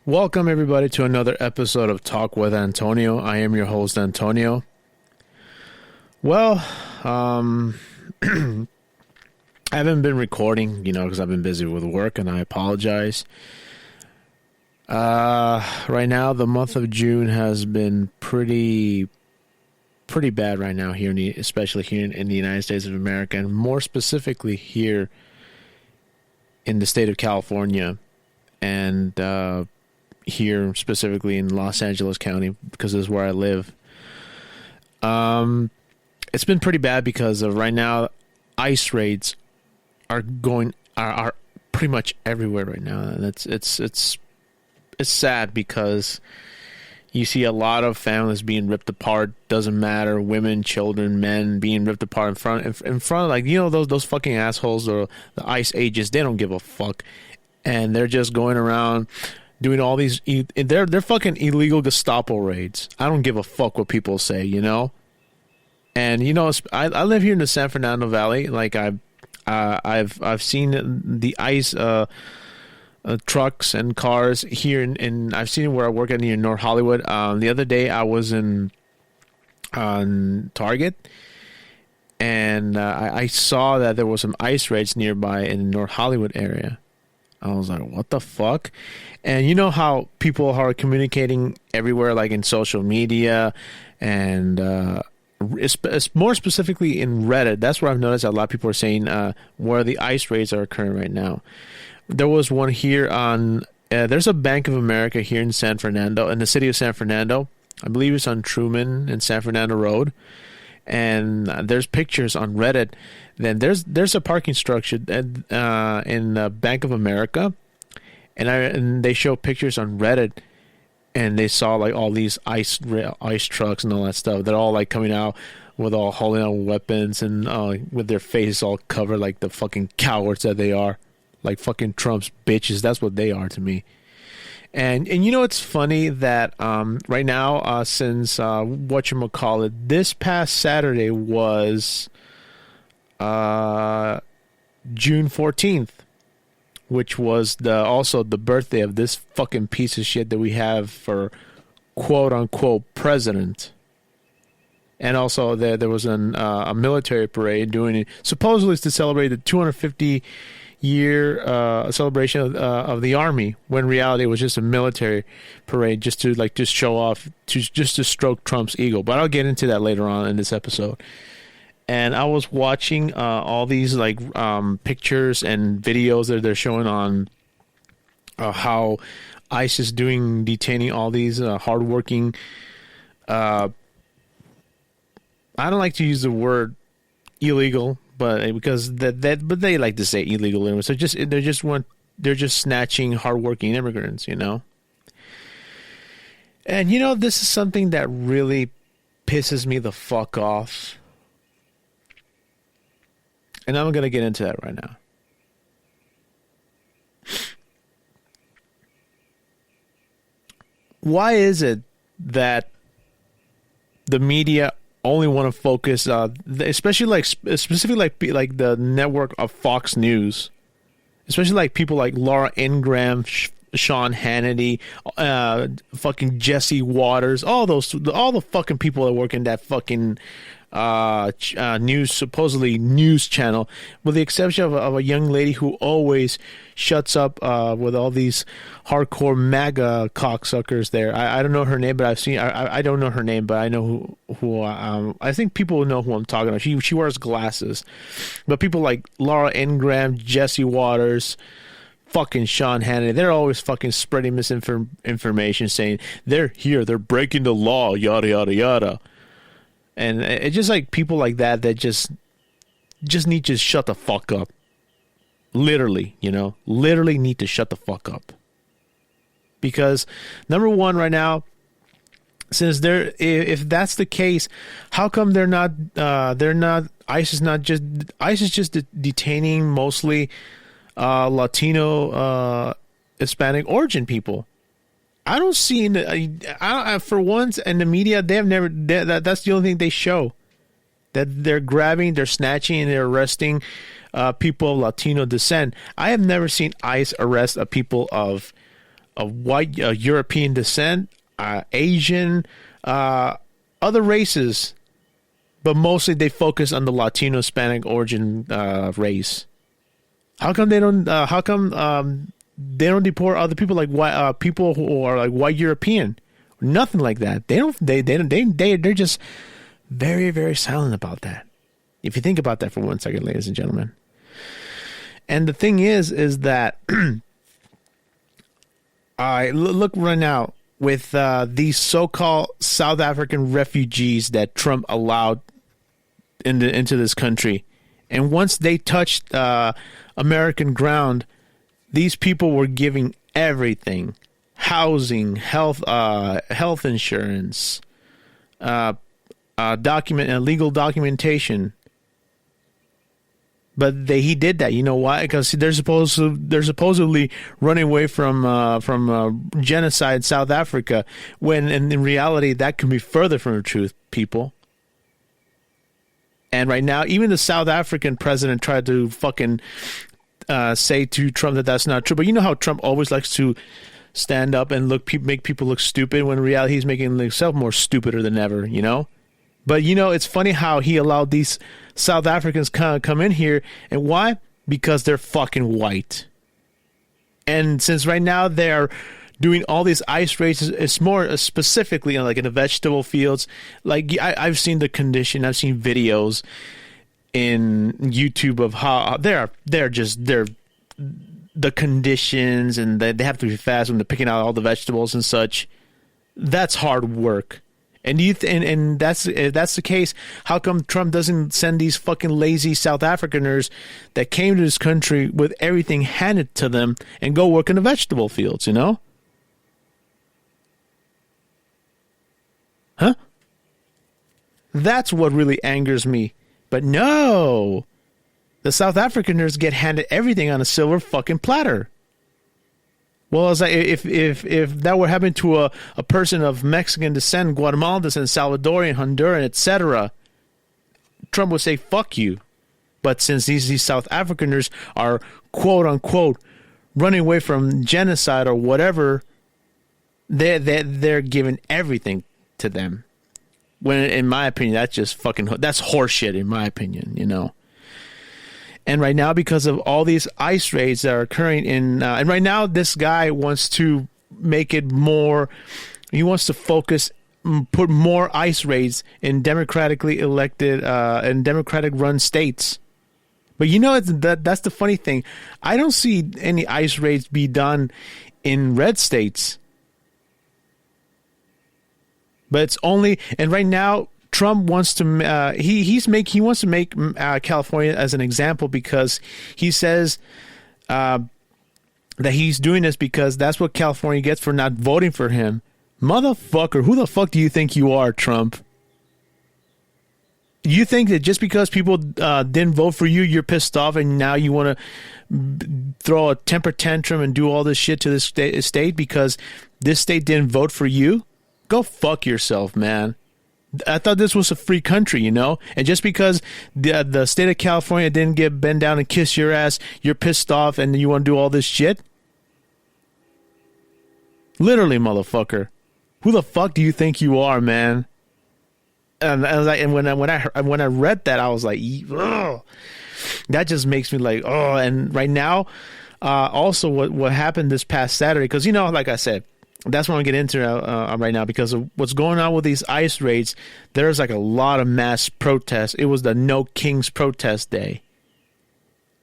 Welcome, everybody, to another episode of Talk with Antonio. I am your host, Antonio. Well, I haven't been recording, because I've been busy with work, and I apologize. Right now, the month of June has been pretty bad right now here, especially here in the United States of America, and more specifically here in the state of California, and here specifically in Los Angeles County, because this is where I live. It's been pretty bad because of right now ICE raids are pretty much everywhere right now, and it's sad because you see a lot of families being ripped apart. Doesn't matter, women, children, men being ripped apart in front of, like, those fucking assholes or the ICE agents. They don't give a fuck, and they're just going around doing all these. They're fucking illegal Gestapo raids. I don't give a fuck what people say, And I live here in the San Fernando Valley. Like I've seen the ICE trucks and cars here, and I've seen it where I work at near North Hollywood. The other day I was on Target, and I saw that there was some ICE raids nearby in the North Hollywood area. I was like, what the fuck? And you know how people are communicating everywhere, like in social media, and it's more specifically in Reddit. That's where I've noticed a lot of people are saying where the ICE raids are occurring right now. There was one here on, there's a Bank of America here in San Fernando, in the city of San Fernando. I believe it's on Truman and San Fernando Road. And there's pictures on Reddit. Then there's a parking structure in Bank of America, and they show pictures on Reddit, and they saw like all these ice trucks and all that stuff. They're all like coming out with all holding out weapons and with their faces all covered like the fucking cowards that they are, like fucking Trump's bitches. That's what they are to me. And it's funny that right now, since whatchamacallit, this past Saturday was June 14th, which was also the birthday of this fucking piece of shit that we have for quote unquote president. And also there was a military parade doing it supposedly to celebrate the 250 year celebration of the army, when in reality it was just a military parade just to show off, just to stroke Trump's ego. But I'll get into that later on in this episode. And I was watching all these pictures and videos that they're showing on how ICE is detaining all these hardworking. I don't like to use the word illegal, but because but they like to say illegal immigrants. They're just snatching hardworking immigrants, And this is something that really pisses me the fuck off. And I'm going to get into that right now. Why is it that the media only want to focus, especially specifically like the network of Fox News, especially like people like Laura Ingraham, Sean Hannity, fucking Jesse Waters, all the fucking people that work in that fucking supposedly news channel, with the exception of a young lady who always shuts up with all these hardcore MAGA cocksuckers there. I don't know her name, but I don't know her name, but I know who I think people know who I'm talking about. She wears glasses. But people like Laura Ingraham, Jesse Waters, fucking Sean Hannity, they're always fucking spreading misinformation, saying they're breaking the law, yada yada yada. And it's just like people like that just need to shut the fuck up. Literally, literally need to shut the fuck up. Because number one, right now, since if that's the case, how come ICE is just detaining mostly Latino, Hispanic origin people? I don't see for once in the media, they have never, that's the only thing they show, that they're grabbing, they're snatching, and they're arresting people of Latino descent. I have never seen ICE arrest people of of white European descent, Asian, other races, but mostly they focus on the Latino Hispanic origin race. How come they don't? They don't deport other people like white people who are like white European? Nothing like that. They don't. They're just very, very silent about that. If you think about that for 1 second, ladies and gentlemen. And the thing is that I look right now with these so-called South African refugees that Trump allowed into this country, and once they touched American ground, these people were giving everything: housing, health insurance, legal documentation. But he did that. You know why? Because they're supposedly running away from genocide in South Africa, when in reality that can be further from the truth, people. And right now, even the South African president tried to fucking say to Trump that that's not true. But you know how Trump always likes to stand up and make people look stupid, when in reality he's making himself more stupider than ever, you know? But, you know, it's funny how he allowed these South Africans come in here. And why? Because they're fucking white. And since right now they're doing all these ICE raids, it's more specifically like in the vegetable fields. Like I've seen the condition. I've seen videos in YouTube of how they're the conditions, and they have to be fast when they're picking out all the vegetables and such. That's hard work. And and that's if that's the case, how come Trump doesn't send these fucking lazy South Africaners that came to this country with everything handed to them and go work in the vegetable fields, you know? Huh? That's what really angers me. But no, the South Africaners get handed everything on a silver fucking platter. Well, it's like if that were happening to a person of Mexican descent, Guatemalan descent, Salvadorian, Honduran, etc., Trump would say, fuck you. But since these South Africaners are, quote unquote, running away from genocide or whatever, they're giving everything to them. When, in my opinion, that's just that's horseshit, in my opinion, you know. And right now, because of all these ICE raids that are occurring and right now, this guy wants to make it more. He wants to put more ICE raids in democratically elected and Democratic-run states. But you know, that's the funny thing. I don't see any ICE raids be done in red states. But it's only, and right now, Trump wants to he wants to make California as an example, because he says that he's doing this because that's what California gets for not voting for him. Motherfucker, who the fuck do you think you are, Trump? You think that just because people didn't vote for you, you're pissed off and now you want to throw a temper tantrum and do all this shit to this state because this state didn't vote for you? Go fuck yourself, man. I thought this was a free country, you know? And just because the state of California didn't bend down and kiss your ass, you're pissed off and you want to do all this shit? Literally, motherfucker. Who the fuck do you think you are, man? And I was like, and when I read that, I was like, ugh. That just makes me like, oh. And right now, also what happened this past Saturday, because, you know, like I said, that's what I'm getting into right now, because of what's going on with these ICE raids. There's like a lot of mass protests. It was the No Kings protest day,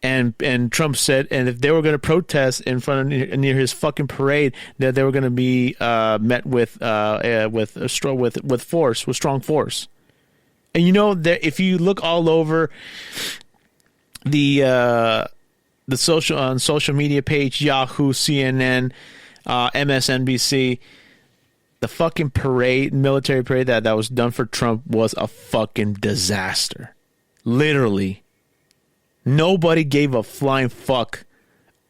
and Trump said, and if they were going to protest in front of near his fucking parade, that they were going to be met with strong force. And you know that if you look all over the social media page, Yahoo, CNN, MSNBC, the fucking military parade that was done for Trump was a fucking disaster. Literally. Nobody gave a flying fuck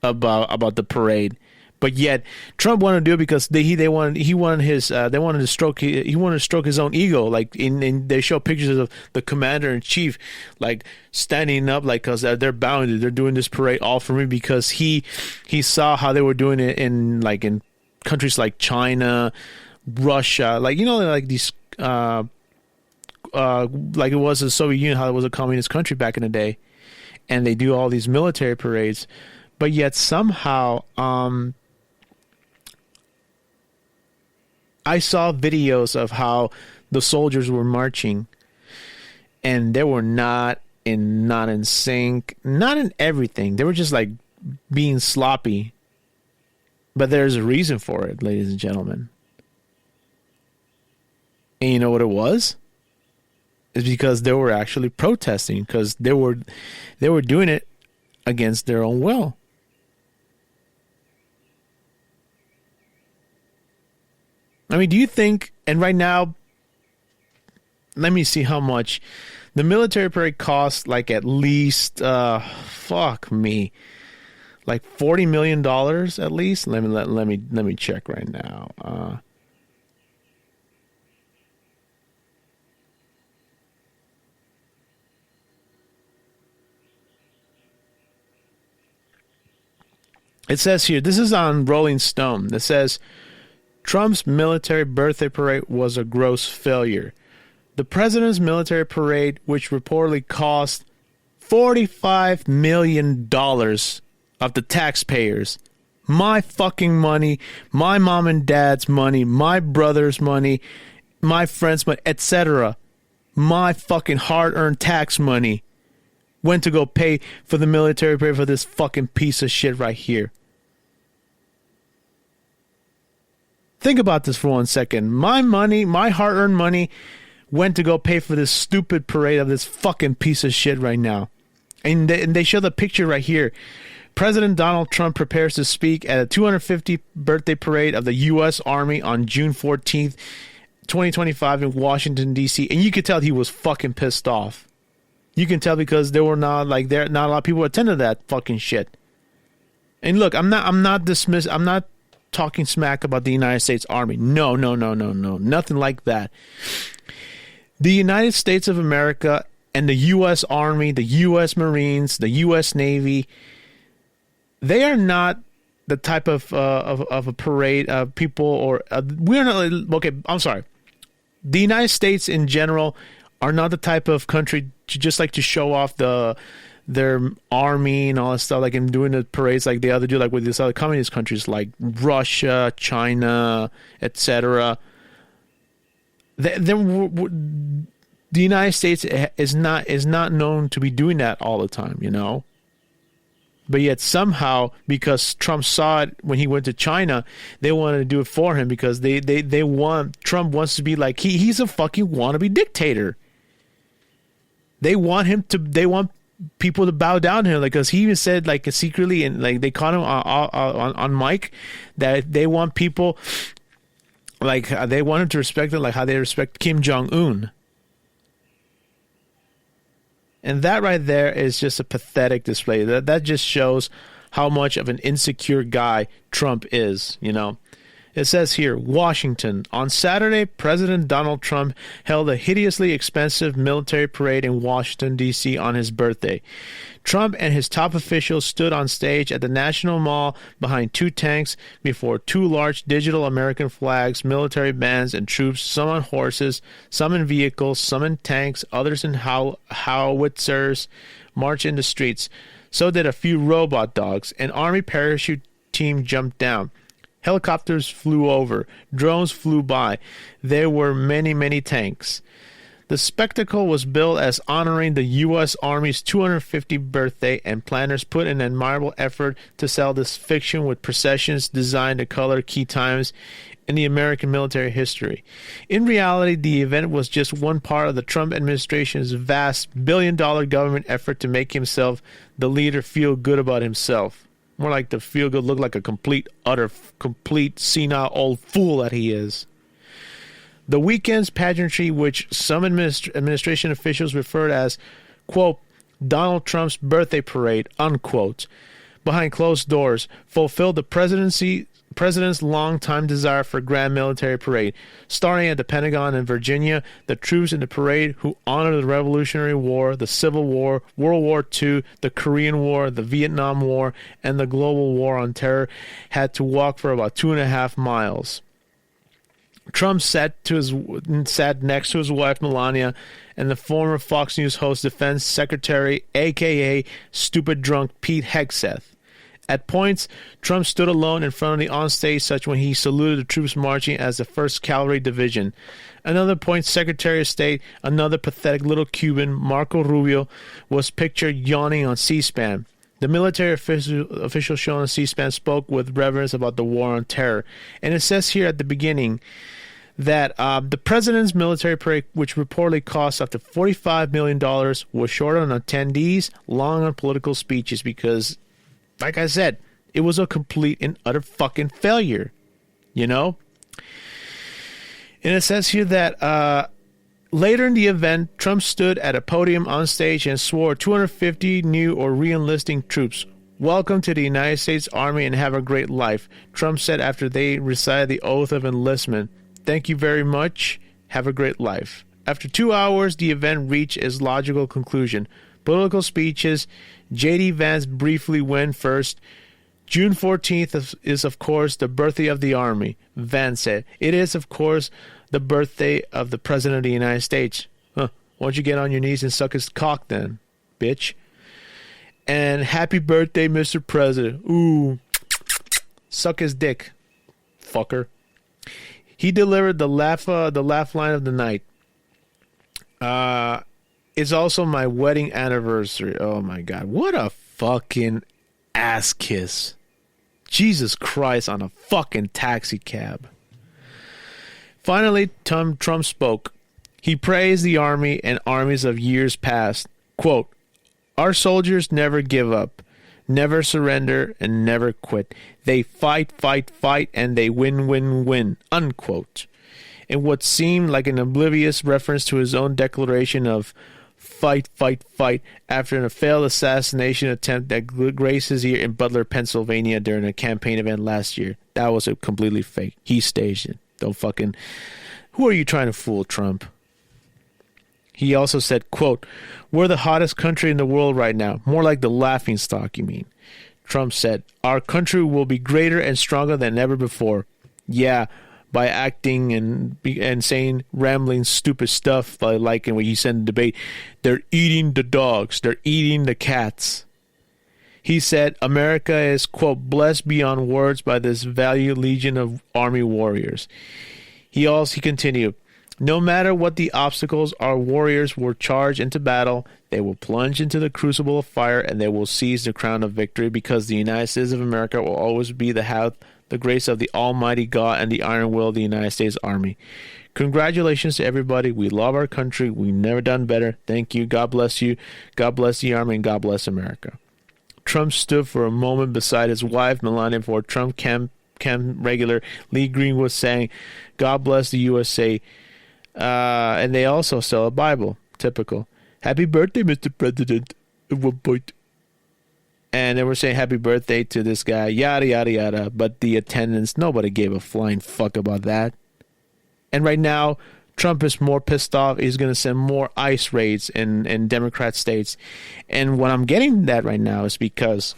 about the parade. But yet Trump wanted to do it because they wanted to stroke his own ego. Like they show pictures of the commander in chief like standing up, like, because they're bound, they're doing this parade all for me, because he saw how they were doing it in countries like China, Russia, like, you know, like these, like it was the Soviet Union, how it was a communist country back in the day, and they do all these military parades, but yet somehow, I saw videos of how the soldiers were marching, and they were not in sync, not in everything. They were just like being sloppy. But there's a reason for it, ladies and gentlemen. And you know what it was? It's because they were actually protesting, because they were doing it against their own will. I mean, do you think, and right now, let me see how much the military parade costs, like at least, fuck me, like $40 million at least. Let me check right now. It says here, this is on Rolling Stone. It says, Trump's military birthday parade was a gross failure. The president's military parade, which reportedly cost $45 million of the taxpayers, my fucking money, my mom and dad's money, my brother's money, my friend's money, etc., my fucking hard-earned tax money, went to go pay for the military parade for this fucking piece of shit right here. Think about this for 1 second. My money, my hard-earned money, went to go pay for this stupid parade of this fucking piece of shit right now. And they show the picture right here. President Donald Trump prepares to speak at a 250th birthday parade of the U.S. Army on June 14th, 2025 in Washington, D.C. And you could tell he was fucking pissed off. You can tell because not a lot of people attended that fucking shit. And look, I'm not talking smack about the United States Army. No. Nothing like that. The United States of America and the U.S. Army, the U.S. Marines, the U.S. Navy, they are not the type of a parade of people, or we're not. Okay, I'm sorry. The United States in general are not the type of country to just like to show off their army and all that stuff, like in doing the parades like they other do, like with these other communist countries like Russia, China, etc. The United States is not known to be doing that all the time, you know. But yet somehow, because Trump saw it when he went to China, they wanted to do it for him because Trump wants to be like he's a fucking wannabe dictator. They want people to bow down to him, like, because he even said, like, secretly, and like they caught him on mic, that they want people, like, they want him to respect them like how they respect Kim Jong-un. And that right there is just a pathetic display. That just shows how much of an insecure guy Trump is, you know. It says here, Washington. On Saturday, President Donald Trump held a hideously expensive military parade in Washington, D.C. on his birthday. Trump and his top officials stood on stage at the National Mall behind two tanks before two large digital American flags, military bands, and troops, some on horses, some in vehicles, some in tanks, others in howitzers, march in the streets. So did a few robot dogs. An Army parachute team jumped down. Helicopters flew over. Drones flew by. There were many, many tanks. The spectacle was billed as honoring the U.S. Army's 250th birthday, and planners put in an admirable effort to sell this fiction with processions designed to color key times in the American military history. In reality, the event was just one part of the Trump administration's vast billion-dollar government effort to make himself, the leader, feel good about himself. More like the feel good, look like a complete senile old fool that he is. The weekend's pageantry, which some administration officials referred as, quote, Donald Trump's birthday parade, unquote, behind closed doors, fulfilled the president's longtime desire for a grand military parade. Starting at the Pentagon in Virginia, the troops in the parade who honor the Revolutionary War, the Civil War, World War II, the Korean War, the Vietnam War, and the global war on terror had to walk for about 2.5 miles. Trump sat next to his wife Melania and the former Fox News host Defense Secretary, a.k.a. Stupid Drunk Pete Hegseth. At points, Trump stood alone in front of the onstage, such when he saluted the troops marching as the 1st Cavalry Division. Another point, Secretary of State, another pathetic little Cuban, Marco Rubio, was pictured yawning on C-SPAN. The military official shown on C-SPAN spoke with reverence about the war on terror. And it says here at the beginning that the president's military parade, which reportedly cost up to $45 million, was short on attendees, long on political speeches because, like I said, it was a complete and utter fucking failure, you know? And it says here that later in the event, Trump stood at a podium on stage and swore 250 new or re-enlisting troops, "Welcome to the United States Army and have a great life," Trump said after they recited the oath of enlistment. "Thank you very much. Have a great life." After 2 hours, the event reached its logical conclusion. Political speeches. J.D. Vance briefly went first. June 14th is, of course, the birthday of the Army, Vance said. "It is, of course, the birthday of the President of the United States." Huh. Why don't you get on your knees and suck his cock then, bitch? "And happy birthday, Mr. President." Ooh. Suck his dick, fucker. He delivered the laugh line of the night. It's also my wedding anniversary. Oh my God. What a fucking ass kiss. Jesus Christ, on a fucking taxi cab. Finally, Trump spoke. He praised the Army and armies of years past. Quote, "Our soldiers never give up, never surrender, and never quit. They fight, fight, fight, and they win, win, win." Unquote. In what seemed like an oblivious reference to his own declaration of fight, fight, fight after a failed assassination attempt that graced his ear in Butler, Pennsylvania during a campaign event last year. That was a completely fake. He staged it. Don't fucking... Who are you trying to fool, Trump? He also said, quote, "We're the hottest country in the world right now. More like the laughingstock, you mean." Trump said, "Our country will be greater and stronger than ever before." Yeah, by acting and saying rambling stupid stuff like in what he said in the debate. They're eating the dogs. They're eating the cats. He said America is, quote, "blessed beyond words by this valiant legion of Army warriors." He continued, "No matter what the obstacles, our warriors will charge into battle. They will plunge into the crucible of fire, and they will seize the crown of victory, because the United States of America will always be the grace of the Almighty God and the iron will of the United States Army. Congratulations to everybody. We love our country. We've never done better. Thank you. God bless you. God bless the Army, and God bless America." Trump stood for a moment beside his wife, Melania, before Trump camp regular Lee Greenwood saying, "God bless the USA." And they also sell a Bible. Typical. "Happy birthday, Mr. President." At one point. And they were saying happy birthday to this guy, yada, yada, yada. But the attendance, nobody gave a flying fuck about that. And right now, Trump is more pissed off. He's going to send more ICE raids in Democrat states. And what I'm getting at right now is because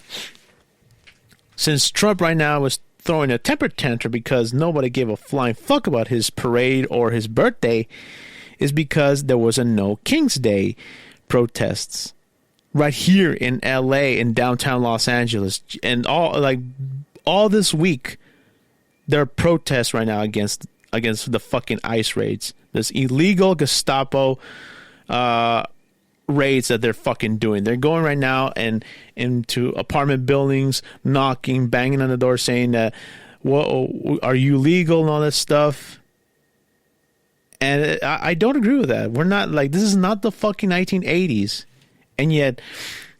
since Trump right now is throwing a temper tantrum because nobody gave a flying fuck about his parade or his birthday, is because there was a No King's Day protests right here in LA, in downtown Los Angeles, and all this week there are protests right now against the fucking ICE raids. This illegal Gestapo raids that they're fucking doing. They're going right now and into apartment buildings, knocking, banging on the door, saying that, "Whoa, are you legal?" and all that stuff. And I don't agree with that. We're not this is not the fucking 1980s. And yet,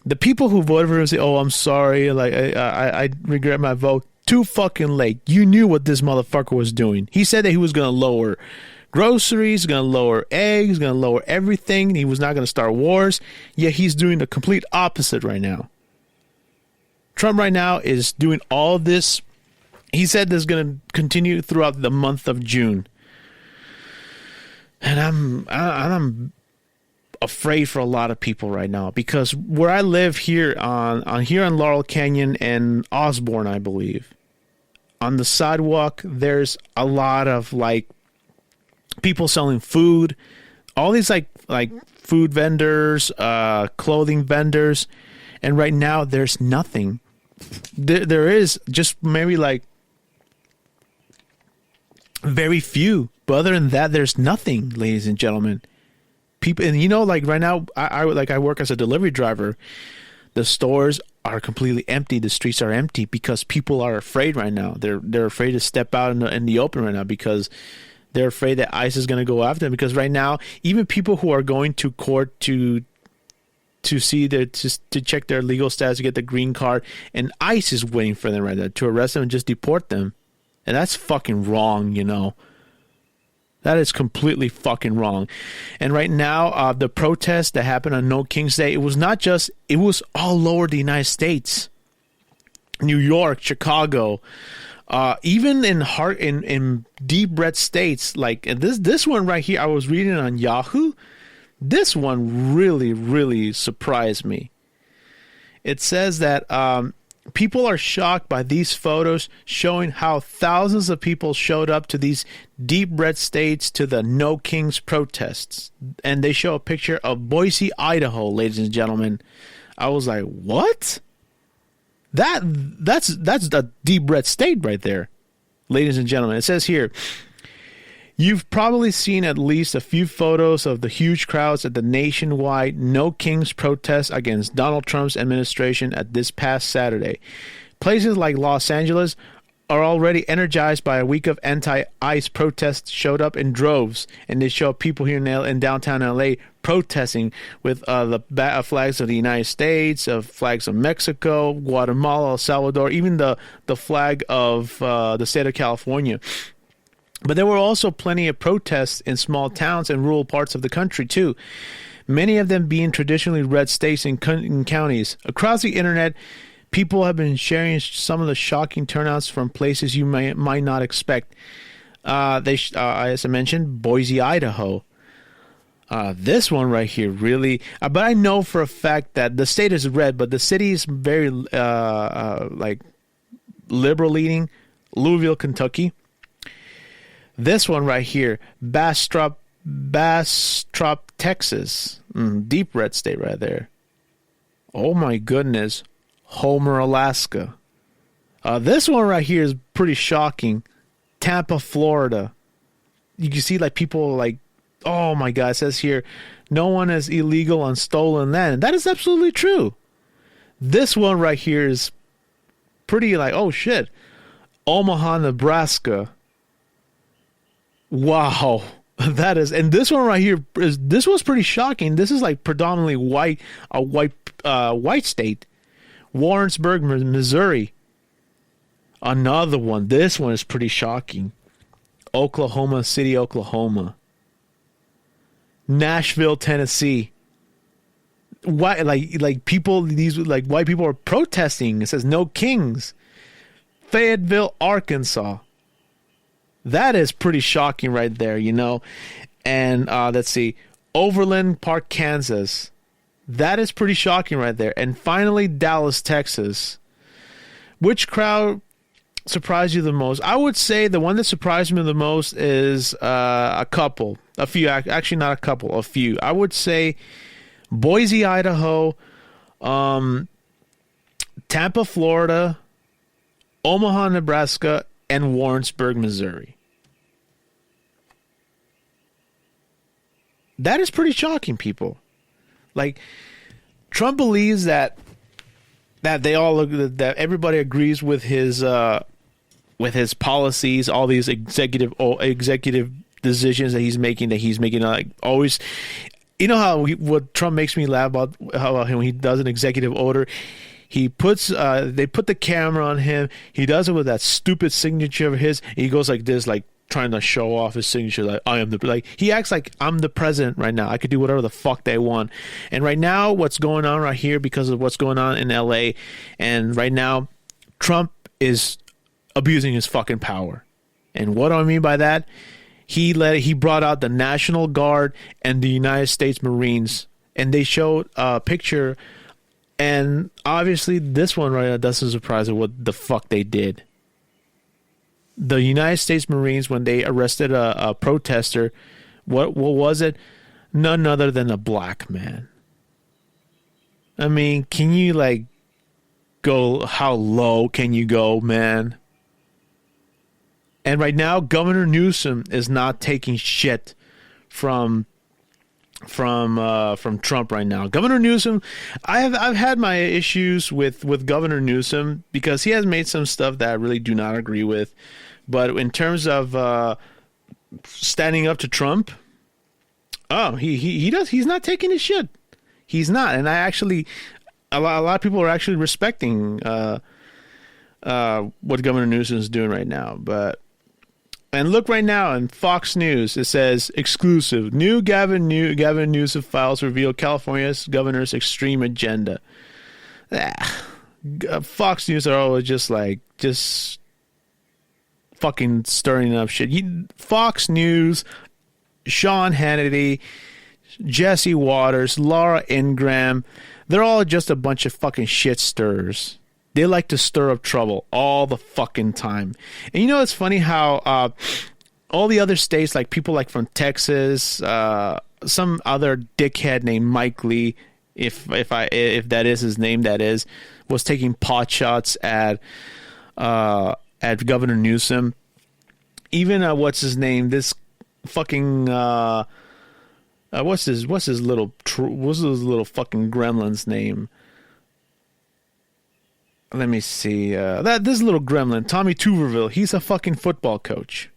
the people who voted for him say, "Oh, I'm sorry, I regret my vote." Too fucking late. You knew what this motherfucker was doing. He said that he was going to lower groceries, going to lower eggs, going to lower everything. He was not going to start wars. Yet he's doing the complete opposite right now. Trump right now is doing all this He said this is going to continue throughout the month of June. And I'm afraid for a lot of people right now, because where I live here on Laurel Canyon and Osborne, I believe, on the sidewalk, there's a lot of like people selling food, all these like food vendors, clothing vendors, and right now there's nothing. There is just maybe like very few, but other than that, there's nothing, ladies and gentlemen. People, and you know, like right now, I work as a delivery driver. The stores are completely empty. The streets are empty because people are afraid right now. They're afraid to step out in the open right now because they're afraid that ICE is going to go after them. Because right now, even people who are going to court to check their legal status, to get the green card, and ICE is waiting for them right now to arrest them and just deport them. And that's fucking wrong, you know. That is completely fucking wrong. And right now, the protest that happened on No King's Day, it was all over the United States. New York, Chicago, even in deep red states, like this one right here, I was reading on Yahoo. This one really, really surprised me. It says that people are shocked by these photos showing how thousands of people showed up to these deep red states to the No Kings protests. And they show a picture of Boise, Idaho, ladies and gentlemen. I was like, what? That's a deep red state right there, ladies and gentlemen. It says here, you've probably seen at least a few photos of the huge crowds at the nationwide No Kings protest against Donald Trump's administration at this past Saturday. Places like Los Angeles are already energized by a week of anti-ICE protests showed up in droves, and they show people here in downtown LA protesting with the flags of the United States, flags of Mexico, Guatemala, El Salvador, even the flag of the state of California. But there were also plenty of protests in small towns and rural parts of the country, too. Many of them being traditionally red states and counties. Across the internet, people have been sharing some of the shocking turnouts from places you might not expect. As I mentioned, Boise, Idaho. This one right here, really. But I know for a fact that the state is red, but the city is very liberal leaning. Louisville, Kentucky. This one right here, Bastrop, Texas. Deep red state right there. Oh my goodness. Homer, Alaska. This one right here is pretty shocking. Tampa, Florida. You can see like people like, oh my God, it says here, no one is illegal on stolen land. And that is absolutely true. This one right here is pretty like, oh shit. Omaha, Nebraska. Wow, that is, and this one right here this was pretty shocking. This is like predominantly white state. Warrensburg, Missouri. Another one. This one is pretty shocking. Oklahoma City, Oklahoma. Nashville, Tennessee. Why, like people, these like white people are protesting. It says No Kings. Fayetteville, Arkansas. That is pretty shocking right there, you know. And let's see, Overland Park, Kansas. That is pretty shocking right there. And finally, Dallas, Texas. Which crowd surprised you the most? I would say the one that surprised me the most is a few. Actually, not a couple, a few. I would say Boise, Idaho, Tampa, Florida, Omaha, Nebraska, and Warrensburg, Missouri. That is pretty shocking, people. Like, Trump believes that that everybody agrees with his policies, all these executive decisions that he's making like always. You know how what Trump makes me laugh about how when he does an executive order. They put the camera on him. He does it with that stupid signature of his. He goes like this, like trying to show off his signature. Like he acts like I'm the president right now. I could do whatever the fuck they want. And right now, what's going on right here because of what's going on in LA, and right now, Trump is abusing his fucking power. And what do I mean by that? He brought out the National Guard and the United States Marines, and they showed a picture. And obviously, this one right now doesn't surprise me what the fuck they did. The United States Marines, when they arrested a protester, what was it? None other than a black man. I mean, can you like go? How low can you go, man? And right now, Governor Newsom is not taking shit from Trump right now. Governor Newsom, I've had my issues with Governor Newsom because he has made some stuff that I really do not agree with. But in terms of standing up to Trump, he's not taking his shit. He's not, and I actually a lot of people are actually respecting what Governor Newsom is doing right now. And look right now on Fox News, it says exclusive: new Gavin Newsom files reveal California's governor's extreme agenda. Fox News are always just fucking stirring up shit. Fox News, Sean Hannity, Jesse Waters, Laura Ingraham, they're all just a bunch of fucking shit stirrers. They like to stir up trouble all the fucking time. And you know, it's funny how all the other states, like people like from Texas, some other dickhead named Mike Lee, if that is his name, was taking pot shots at Governor Newsom. Even what's his name? This fucking what's his little fucking gremlin's name? Let me see. This little gremlin, Tommy Tuberville, he's a fucking football coach.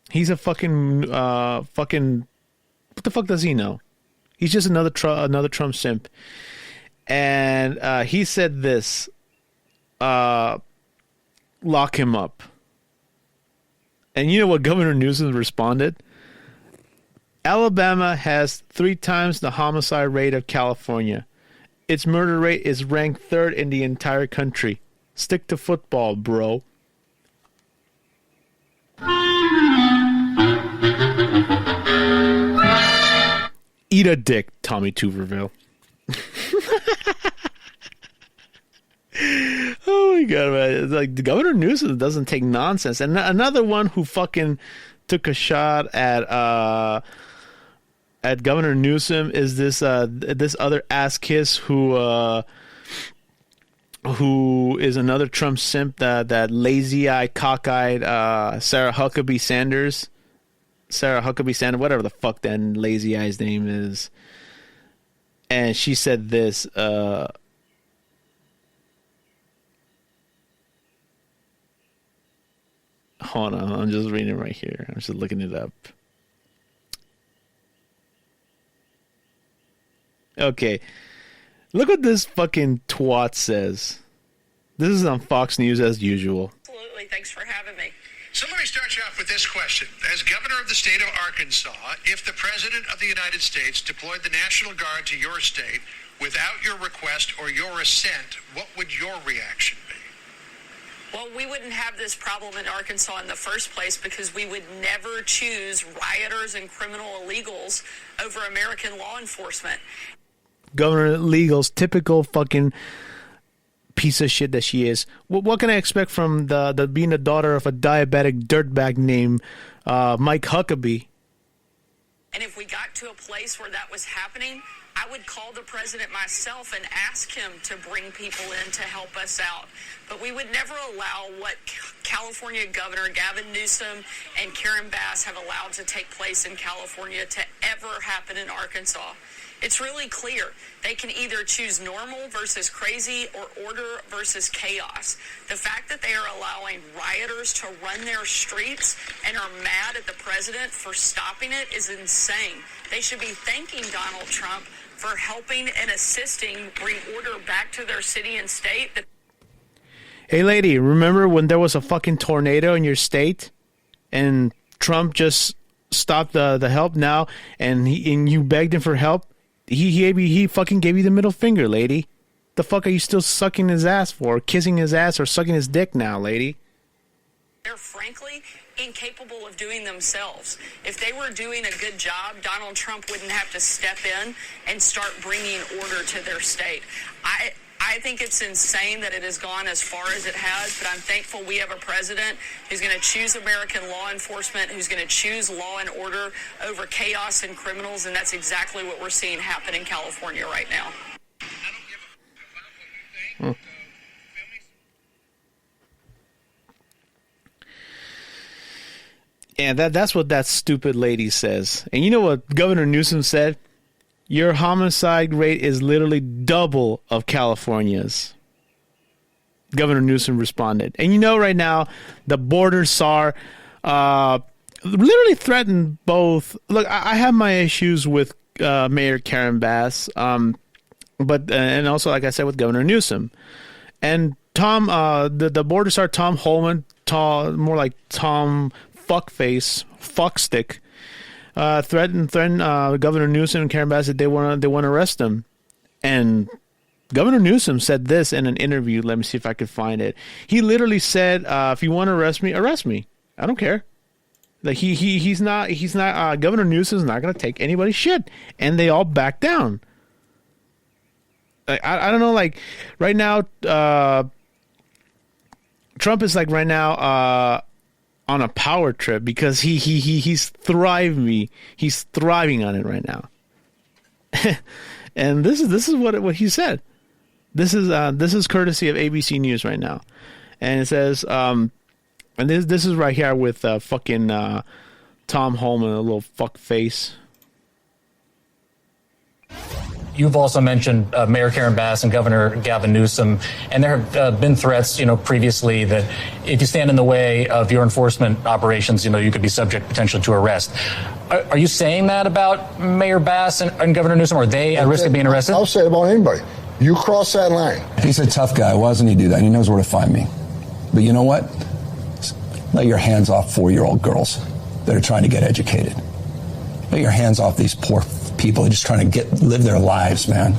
He's a fucking what the fuck does he know? He's just another Trump simp. And he said this, lock him up. And you know what Governor Newsom responded? Alabama has 3 times the homicide rate of California. Its murder rate is ranked 3rd in the entire country. Stick to football, bro. Eat a dick, Tommy Tuberville. Oh my god, man. It's like Governor Newsom doesn't take nonsense. And another one who fucking took a shot at Governor Newsom is this other ass kiss who is another Trump simp, that lazy eye, cockeyed Sarah Huckabee Sanders, whatever the fuck that lazy eye's name is. And she said this. Hold on, I'm just reading it right here. I'm just looking it up. Okay. Look what this fucking twat says. This is on Fox News as usual. Absolutely. Thanks for having me. So let me start you off with this question. As governor of the state of Arkansas, if the president of the United States deployed the National Guard to your state without your request or your assent, what would your reaction be? Well, we wouldn't have this problem in Arkansas in the first place because we would never choose rioters and criminal illegals over American law enforcement. Governor Legal's typical fucking piece of shit that she is. What can I expect from the being the daughter of a diabetic dirtbag named Mike Huckabee? And if we got to a place where that was happening, I would call the president myself and ask him to bring people in to help us out. But we would never allow what California Governor Gavin Newsom and Karen Bass have allowed to take place in California to ever happen in Arkansas. It's really clear. They can either choose normal versus crazy or order versus chaos. The fact that they are allowing rioters to run their streets and are mad at the president for stopping it is insane. They should be thanking Donald Trump for helping and assisting bring order back to their city and state. Hey, lady, remember when there was a fucking tornado in your state and Trump just stopped the help now and you begged him for help? He fucking gave you the middle finger, lady. The fuck are you still sucking his ass for? Kissing his ass or sucking his dick now, lady? they're frankly incapable of doing themselves. If they were doing a good job, Donald Trump wouldn't have to step in and start bringing order to their state. I think it's insane that it has gone as far as it has, but I'm thankful we have a president who's going to choose American law enforcement, who's going to choose law and order over chaos and criminals, and that's exactly what we're seeing happen in California right now. And that's what that stupid lady says. And you know what Governor Newsom said? Your homicide rate is literally double of California's. Governor Newsom responded. And you know right now, the border czar literally threatened both. Look, I have my issues with Mayor Karen Bass, but and also, like I said, with Governor Newsom. And Tom, the border czar, Tom Holman, more like Tom Fuckface, Fuckstick, threatened Governor Newsom and Karen Bass that they want to arrest him. And Governor Newsom said this in an interview. Let me see if I could find it. He literally said, "If you want to arrest me. I don't care." Like he's not. Governor Newsom's not going to take anybody's shit, and they all back down. Like, I don't know. Like right now, Trump is like right now on a power trip because he's thriving. He's thriving on it right now. And this is what he said. This is courtesy of ABC News right now, and it says, and this is right here with fucking Tom Holman, a little fuck face. You've also mentioned Mayor Karen Bass and Governor Gavin Newsom, and there have been threats, previously that if you stand in the way of your enforcement operations, you could be subject potentially to arrest. Are you saying that about Mayor Bass and Governor Newsom? Are they at risk of being arrested? I'll say it about anybody. You cross that line. He's a tough guy. Why doesn't he do that? He knows where to find me. But you know what? Let your hands off 4-year-old girls that are trying to get educated. Let your hands off these poor people are just trying to live their lives, man.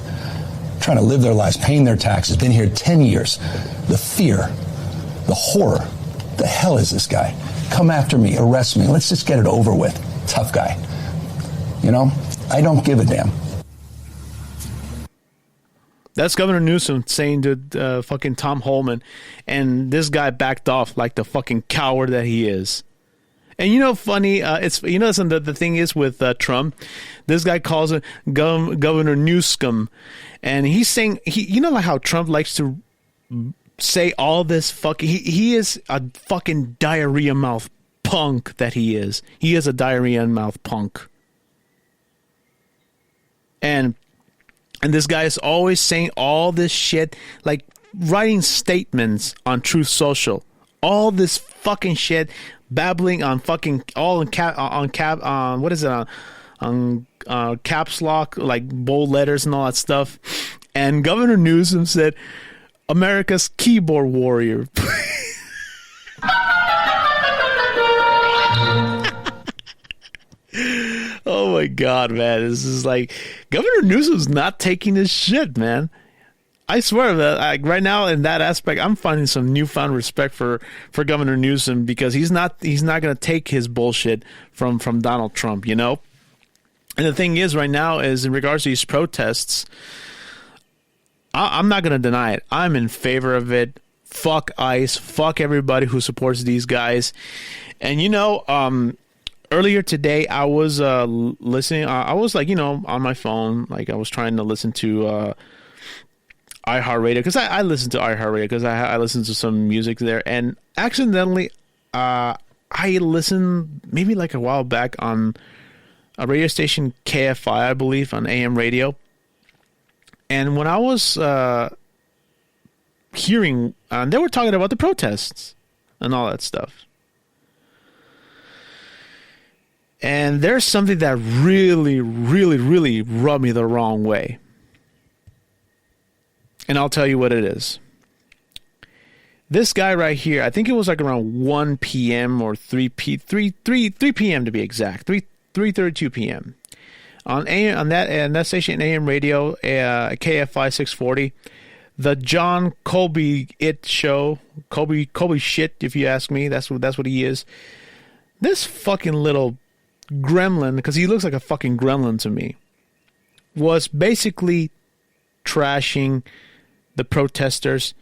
Trying to live their lives, paying their taxes, been here 10 years. The fear, the horror, the hell is this guy? Come after me, arrest me, let's just get it over with. Tough guy. I don't give a damn. That's Governor Newsom saying to fucking Tom Holman, and this guy backed off like the fucking coward that he is. And funny, it's the thing is with Trump, this guy calls it Governor Newscom, and he's saying like how Trump likes to say all this fucking. He is a fucking diarrhea mouth punk that he is. He is a diarrhea mouth punk, and this guy is always saying all this shit, like writing statements on Truth Social, all this fucking shit. Babbling on fucking all on what is it on caps lock, like bold letters and all that stuff. And Governor Newsom said, "America's keyboard warrior." Oh my God, man! This is like Governor Newsom's not taking this shit, man. I swear that right now in that aspect, I'm finding some newfound respect for Governor Newsom because he's not going to take his bullshit from Donald Trump, And the thing is right now is in regards to these protests, I'm not going to deny it. I'm in favor of it. Fuck ICE. Fuck everybody who supports these guys. And earlier today I was listening. I was like on my phone, like I was trying to listen to iHeartRadio, because I listen to iHeartRadio because I listen to some music there, and accidentally I listened maybe like a while back on a radio station KFI, I believe, on AM radio, and when I was hearing, they were talking about the protests and all that stuff, and there's something that really, really, really rubbed me the wrong way. And I'll tell you what it is. This guy right here, I think it was like around 1 p.m. or 3 p.m. to be exact, 3:32 p.m. on that station AM radio, KFI 640. the John Colby show. Colby shit, if you ask me. That's what he is. This fucking little gremlin, because he looks like a fucking gremlin to me, was basically trashing the protesters,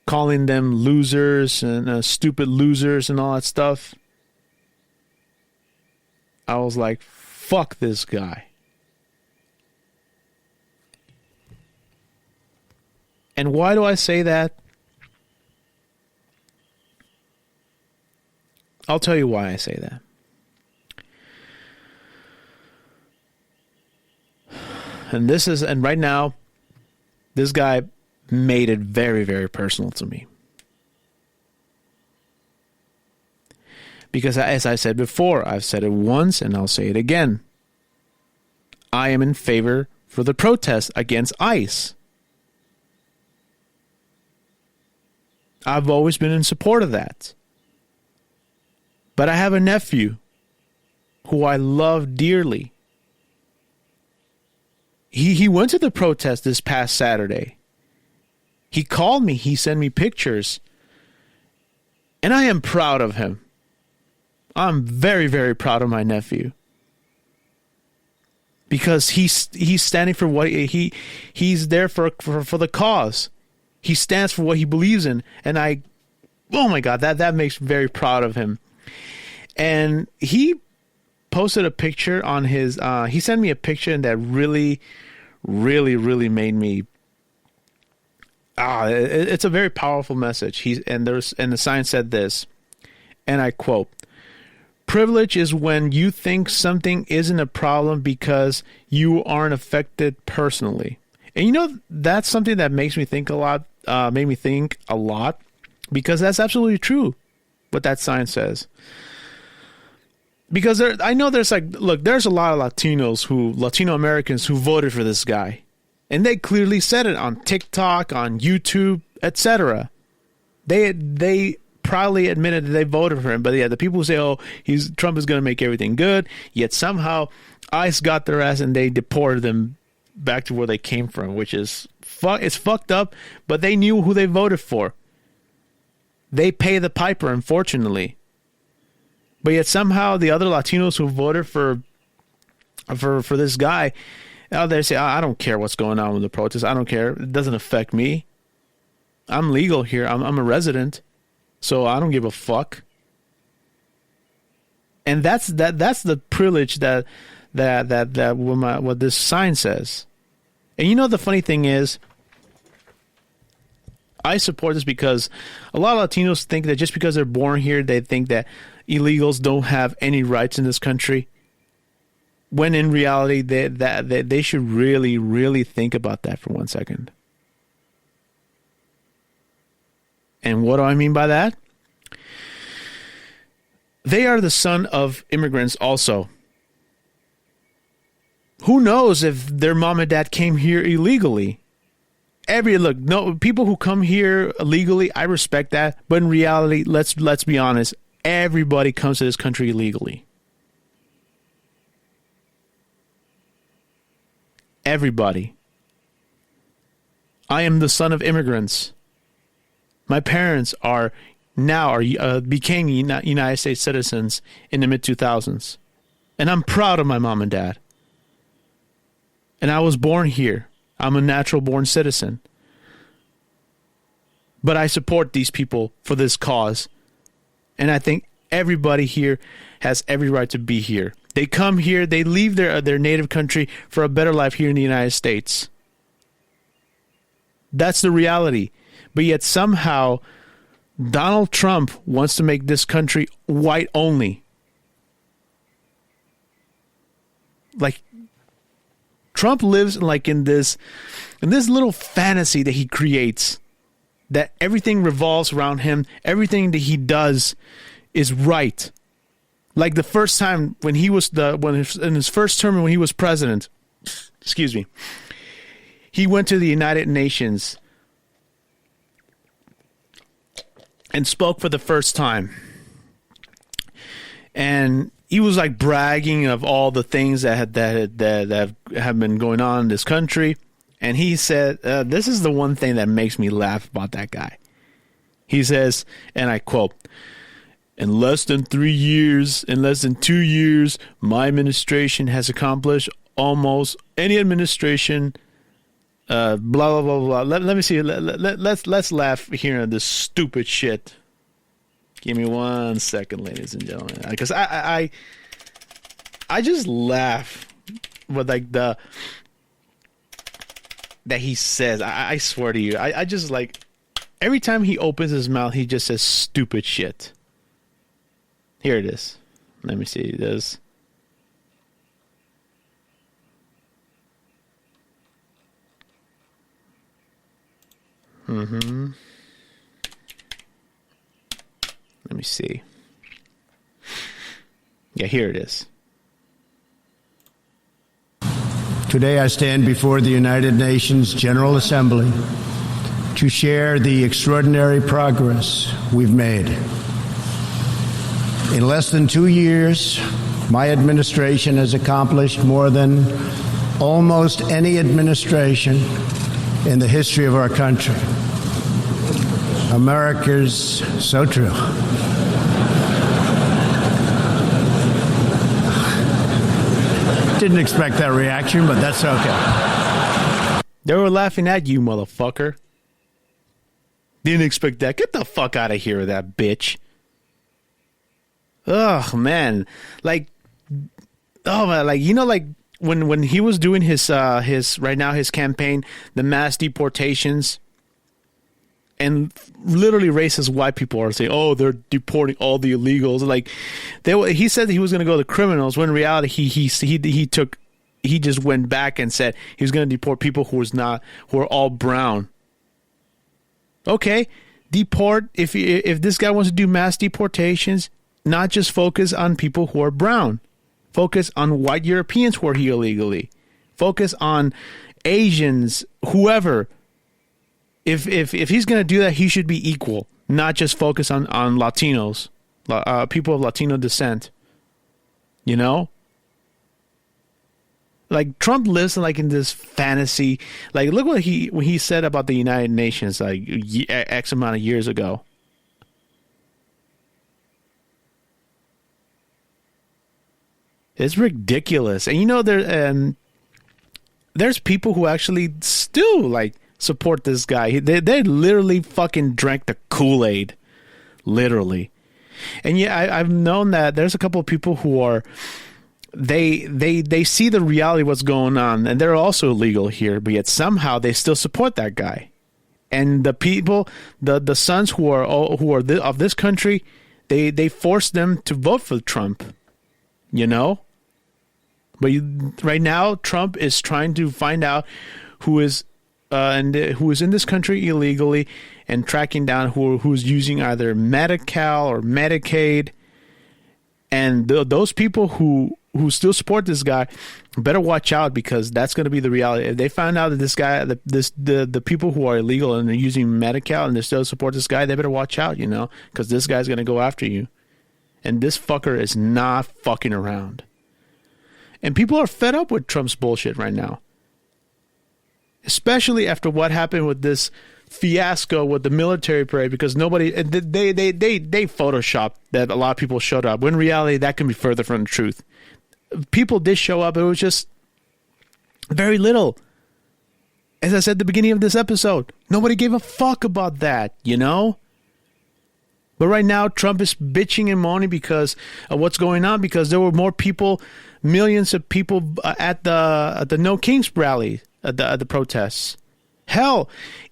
calling them losers and stupid losers and all that stuff. I was like, fuck this guy. And why do I say that? I'll tell you why I say that. And right now, this guy made it very, very personal to me. Because as I said before, I've said it once and I'll say it again. I am in favor for the protest against ICE. I've always been in support of that. But I have a nephew who I love dearly. He went to the protest this past Saturday. He called me. He sent me pictures. And I am proud of him. I'm very, very proud of my nephew. Because he's standing for what he's there for the cause. He stands for what he believes in. And oh my God, that makes me very proud of him. And he posted a picture on his, he sent me a picture that really, really, really made me, it's a very powerful message. And the sign said this, and I quote, "Privilege is when you think something isn't a problem because you aren't affected personally." And you know, that's something that makes me think a lot, made me think a lot, because that's absolutely true, what that sign says. Because I know there's there's a lot of Latino Americans who voted for this guy. And they clearly said it on TikTok, on YouTube, etc. They proudly admitted that they voted for him. But yeah, the people who say, Trump is going to make everything good, yet somehow ICE got their ass and they deported them back to where they came from, which is it's fucked up, but they knew who they voted for. They pay the piper, unfortunately. But yet somehow the other Latinos who voted for this guy, they say, I don't care what's going on with the protests. I don't care. It doesn't affect me. I'm legal here. I'm a resident, so I don't give a fuck. And that's the privilege that what this sign says. And you know the funny thing is, I support this because a lot of Latinos think that just because they're born here, they think that illegals don't have any rights in this country. When in reality, they should really, really think about that for 1 second. And what do I mean by that? They are the son of immigrants also. Who knows if their mom and dad came here illegally? People who come here illegally, I respect that. But in reality, let's be honest, everybody comes to this country illegally. Everybody. I am the son of immigrants. My parents became United States citizens in the mid-2000s. And I'm proud of my mom and dad. And I was born here. I'm a natural-born citizen. But I support these people for this cause. And I think everybody here has every right to be here. They come here, they leave their native country for a better life here in the United States. That's the reality. But yet somehow, Donald Trump wants to make this country white only. Like, Trump lives in this little fantasy that he creates, that everything revolves around him, everything that he does is right. Like the first time in his first term when he was president, he went to the United Nations and spoke for the first time. And he was like bragging of all the things that have been going on in this country. And he said, this is the one thing that makes me laugh about that guy. He says, and I quote, in less than 2 years, my administration has accomplished almost any administration, blah, blah, blah, blah. Let me see. Let's laugh here at this stupid shit. Give me 1 second, ladies and gentlemen. Because I just laugh with like that he says. I swear to you. I just like, every time he opens his mouth, he just says stupid shit. Here it is. Let me see this. Let me see. Yeah, here it is. Today I stand before the United Nations General Assembly to share the extraordinary progress we've made. In less than 2 years, my administration has accomplished more than almost any administration in the history of our country. America's so true. Didn't expect that reaction, but that's okay. They were laughing at you, motherfucker. Didn't expect that. Get the fuck out of here with that bitch. Ugh, man. Like, oh man, like, you know, like when he was doing his campaign, the mass deportations, and literally racist white people are saying, oh, they're deporting all the illegals. Like, he said that he was going to go to criminals, when in reality he just went back and said he was going to deport people who are all brown. Okay, deport, if this guy wants to do mass deportations, not just focus on people who are brown. Focus on white Europeans who are here illegally. Focus on Asians, whoever. If he's going to do that, he should be equal, not just focus on Latinos, people of Latino descent. You know? Like, Trump lives in this fantasy. Like, look what he said about the United Nations like X amount of years ago. It's ridiculous. And you know, there's people who actually still like support this guy. They literally fucking drank the Kool-Aid. Literally. And yeah, I've known that there's a couple of people who are they see the reality of what's going on, and they're also illegal here, but yet somehow they still support that guy. And the people, the sons who are of this country, they force them to vote for Trump. You know? But right now, Trump is trying to find out who is in this country illegally, and tracking down who's using either Medi-Cal or Medicaid. And those people who still support this guy better watch out, because that's going to be the reality. If they find out that this guy, the people who are illegal and they're using Medi-Cal and they still support this guy, they better watch out, you know, because this guy's going to go after you. And this fucker is not fucking around. And people are fed up with Trump's bullshit right now. Especially after what happened with this fiasco with the military parade, because they photoshopped that a lot of people showed up, when in reality that can be further from the truth. People did show up. It was just very little. As I said at the beginning of this episode, nobody gave a fuck about that, you know? But right now, Trump is bitching and moaning because of what's going on, because there were more people, millions of people at the No Kings rally, at the protests. Hell,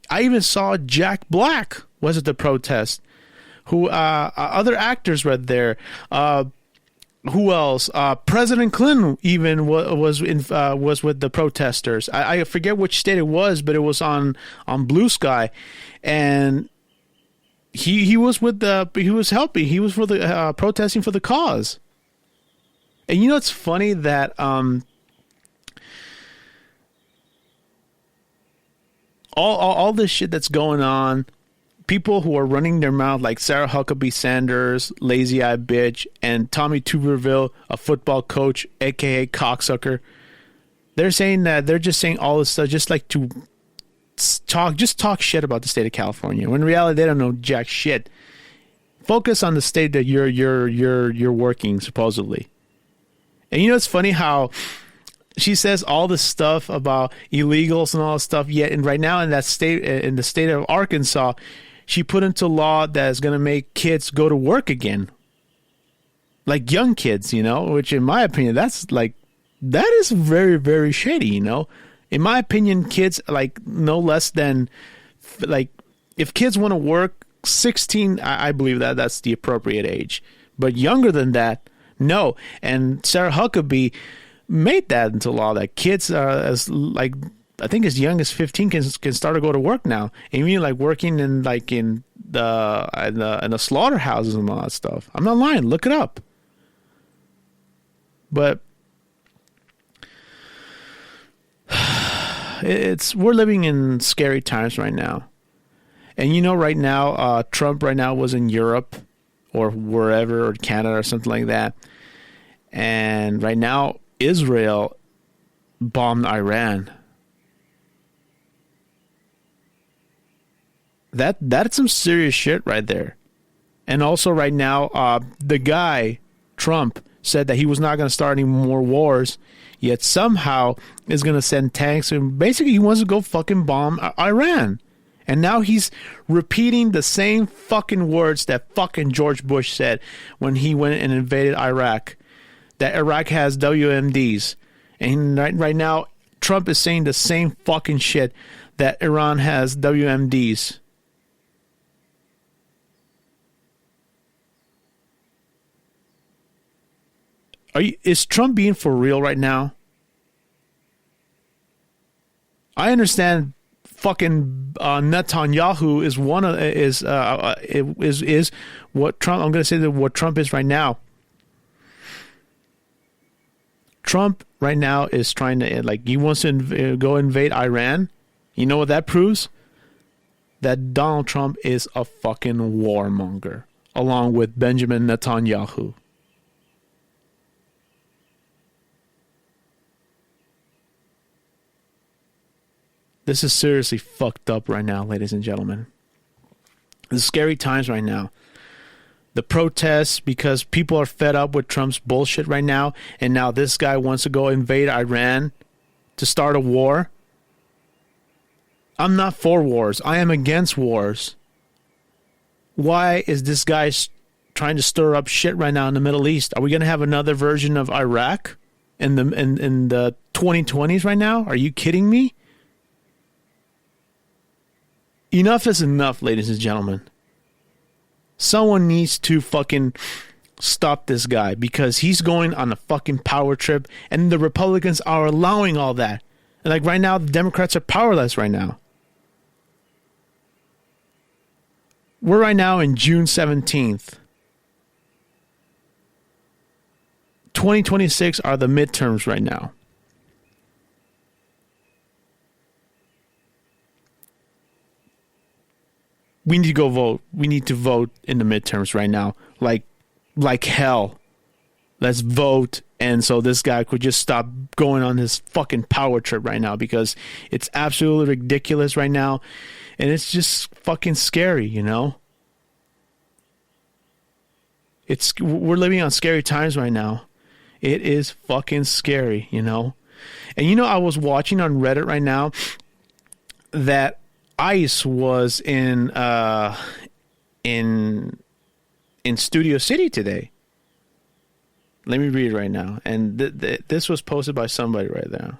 I even saw Jack Black was at the protest. Who other actors were there? Who else? President Clinton even was with the protesters. I forget which state it was, but it was on Blue Sky, and he was he was helping. He was for the protesting for the cause. And you know, it's funny that all this shit that's going on, people who are running their mouth like Sarah Huckabee Sanders, lazy eye bitch, and Tommy Tuberville, a football coach, aka cocksucker, They're saying that they're just saying all this stuff just like to talk shit about the state of California. When in reality, they don't know jack shit. Focus on the state that you're working supposedly. And you know, it's funny how she says all this stuff about illegals and all this stuff. Yet, and right now in that state, in the state of Arkansas, she put into law that is going to make kids go to work again, like young kids. You know, which in my opinion, that is very, very shady. You know, in my opinion, kids like no less than like if kids want to work. 16, I believe that's the appropriate age. But younger than that, no. And Sarah Huckabee made that into law that kids as like I think as young as 15 can start to go to work now. And you mean like working in the slaughterhouses and all that stuff. I'm not lying. Look it up. But we're living in scary times right now. And you know, right now, Trump right now was in Europe or wherever, or Canada or something like that. And right now, Israel bombed Iran. That's some serious shit right there. And also right now, the guy, Trump, said that he was not going to start any more wars, yet somehow is going to send tanks. And basically, he wants to go fucking bomb Iran. And now he's repeating the same fucking words that fucking George Bush said when he went and invaded Iraq. That Iraq has WMDs. And right now, Trump is saying the same fucking shit that Iran has WMDs. Is Trump being for real right now? I understand fucking Netanyahu is one of is what Trump. I'm going to say that what Trump is right now. Trump right now is trying to he wants to go invade Iran. You know what that proves? That Donald Trump is a fucking warmonger, along with Benjamin Netanyahu. This is seriously fucked up right now, ladies and gentlemen. It's scary times right now. The protests, because people are fed up with Trump's bullshit right now, and now this guy wants to go invade Iran to start a war. I'm not for wars. I am against wars. Why is this guy trying to stir up shit right now in the Middle East? Are we going to have another version of Iraq in the 2020s right now? Are you kidding me? Enough is enough, ladies and gentlemen. Someone needs to fucking stop this guy because he's going on a fucking power trip and the Republicans are allowing all that. And like right now, the Democrats are powerless right now. We're right now in June 17th. 2026 are the midterms right now. We need to go vote. We need to vote in the midterms right now. Like hell. Let's vote. And so this guy could just stop going on his fucking power trip right now because it's absolutely ridiculous right now. And it's just fucking scary, you know? We're living on scary times right now. It is fucking scary, you know? And you know, I was watching on Reddit right now that ICE was in Studio City today. Let me read it right now. And this was posted by somebody right there.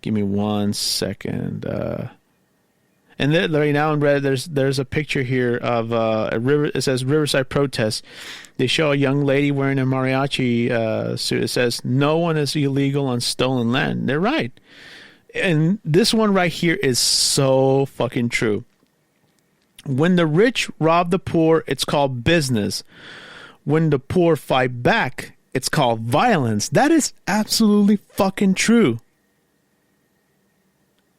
Give me 1 second. And then right now in Reddit, there's a picture here of it says Riverside protest. They show a young lady wearing a mariachi suit. It says, "No one is illegal on stolen land." They're right. And this one right here is so fucking true. When the rich rob the poor, it's called business. When the poor fight back, it's called violence. That is absolutely fucking true.